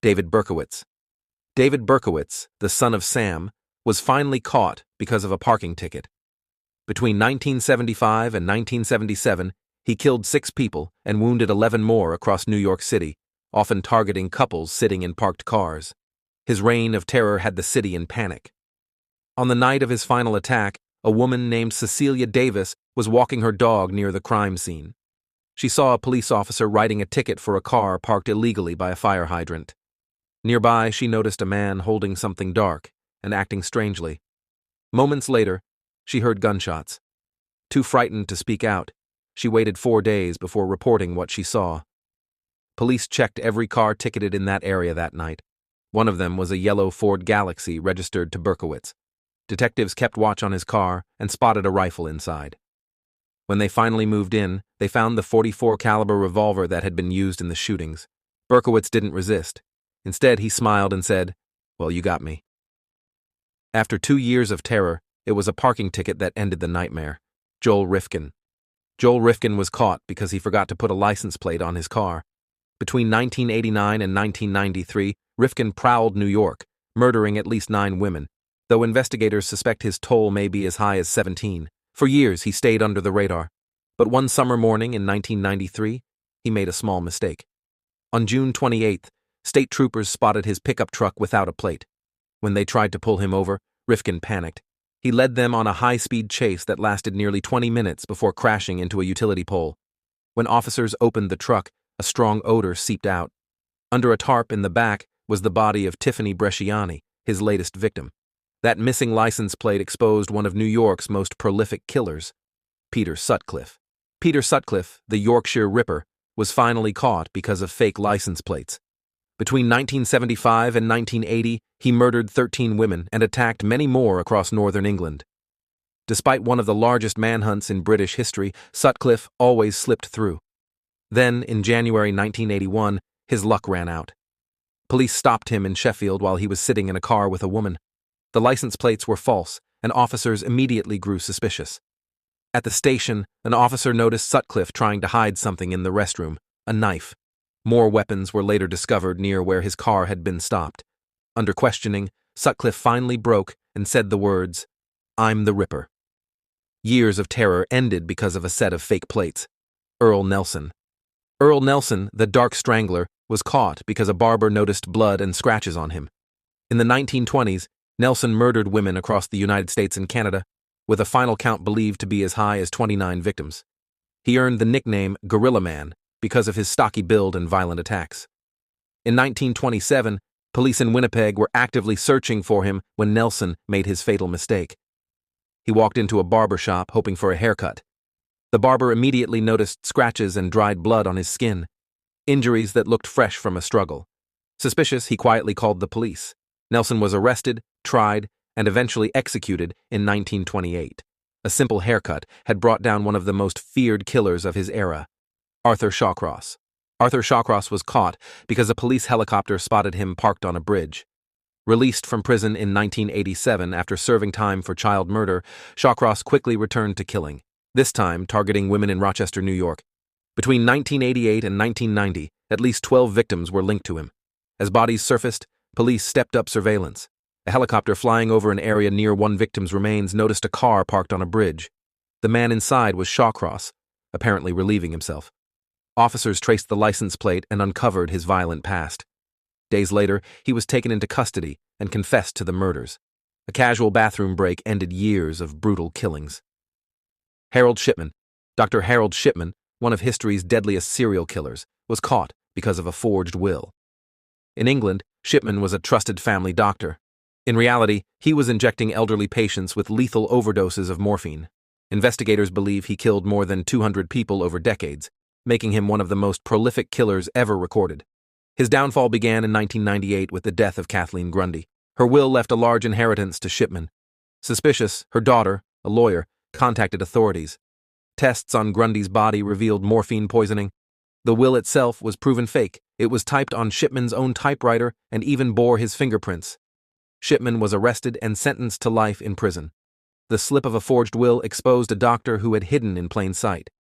David Berkowitz. David Berkowitz, the son of Sam, was finally caught because of a parking ticket. Between 1975 and 1977, he killed 6 people and wounded 11 more across New York City, often targeting couples sitting in parked cars. His reign of terror had the city in panic. On the night of his final attack, a woman named Cecilia Davis was walking her dog near the crime scene. She saw a police officer writing a ticket for a car parked illegally by a fire hydrant. Nearby, she noticed a man holding something dark and acting strangely. Moments later, she heard gunshots. Too frightened to speak out, she waited 4 days before reporting what she saw. Police checked every car ticketed in that area that night. One of them was a yellow Ford Galaxy registered to Berkowitz. Detectives kept watch on his car and spotted a rifle inside. When they finally moved in, they found the .44 caliber revolver that had been used in the shootings. Berkowitz didn't resist. Instead, he smiled and said, "Well, you got me." After 2 years of terror, it was a parking ticket that ended the nightmare. Joel Rifkin. Joel Rifkin was caught because he forgot to put a license plate on his car. Between 1989 and 1993, Rifkin prowled New York, murdering at least 9 women, though investigators suspect his toll may be as high as 17. For years, he stayed under the radar. But one summer morning in 1993, he made a small mistake. On June 28th, state troopers spotted his pickup truck without a plate. When they tried to pull him over, Rifkin panicked. He led them on a high-speed chase that lasted nearly 20 minutes before crashing into a utility pole. When officers opened the truck, a strong odor seeped out. Under a tarp in the back was the body of Tiffany Bresciani, his latest victim. That missing license plate exposed one of New York's most prolific killers, Peter Sutcliffe. Peter Sutcliffe, the Yorkshire Ripper, was finally caught because of fake license plates. Between 1975 and 1980, he murdered 13 women and attacked many more across northern England. Despite one of the largest manhunts in British history, Sutcliffe always slipped through. Then, in January 1981, his luck ran out. Police stopped him in Sheffield while he was sitting in a car with a woman. The license plates were false, and officers immediately grew suspicious. At the station, an officer noticed Sutcliffe trying to hide something in the restroom, a knife. More weapons were later discovered near where his car had been stopped. Under questioning, Sutcliffe finally broke and said the words, "I'm the Ripper." Years of terror ended because of a set of fake plates. Earl Nelson. Earl Nelson, the Dark Strangler, was caught because a barber noticed blood and scratches on him. In the 1920s, Nelson murdered women across the United States and Canada, with a final count believed to be as high as 29 victims. He earned the nickname Gorilla Man because of his stocky build and violent attacks. In 1927, police in Winnipeg were actively searching for him when Nelson made his fatal mistake. He walked into a barber shop hoping for a haircut. The barber immediately noticed scratches and dried blood on his skin, injuries that looked fresh from a struggle. Suspicious, he quietly called the police. Nelson was arrested, tried, and eventually executed in 1928. A simple haircut had brought down one of the most feared killers of his era, Arthur Shawcross. Arthur Shawcross was caught because a police helicopter spotted him parked on a bridge. Released from prison in 1987 after serving time for child murder, Shawcross quickly returned to killing, this time targeting women in Rochester, New York. Between 1988 and 1990, at least 12 victims were linked to him. As bodies surfaced, police stepped up surveillance. A helicopter flying over an area near one victim's remains noticed a car parked on a bridge. The man inside was Shawcross, apparently relieving himself. Officers traced the license plate and uncovered his violent past. Days later, he was taken into custody and confessed to the murders. A casual bathroom break ended years of brutal killings. Harold Shipman. Dr. Harold Shipman, one of history's deadliest serial killers, was caught because of a forged will. In England, Shipman was a trusted family doctor. In reality, he was injecting elderly patients with lethal overdoses of morphine. Investigators believe he killed more than 200 people over decades, making him one of the most prolific killers ever recorded. His downfall began in 1998 with the death of Kathleen Grundy. Her will left a large inheritance to Shipman. Suspicious, her daughter, a lawyer, contacted authorities. Tests on Grundy's body revealed morphine poisoning. The will itself was proven fake. It was typed on Shipman's own typewriter and even bore his fingerprints. Shipman was arrested and sentenced to life in prison. The slip of a forged will exposed a doctor who had hidden in plain sight.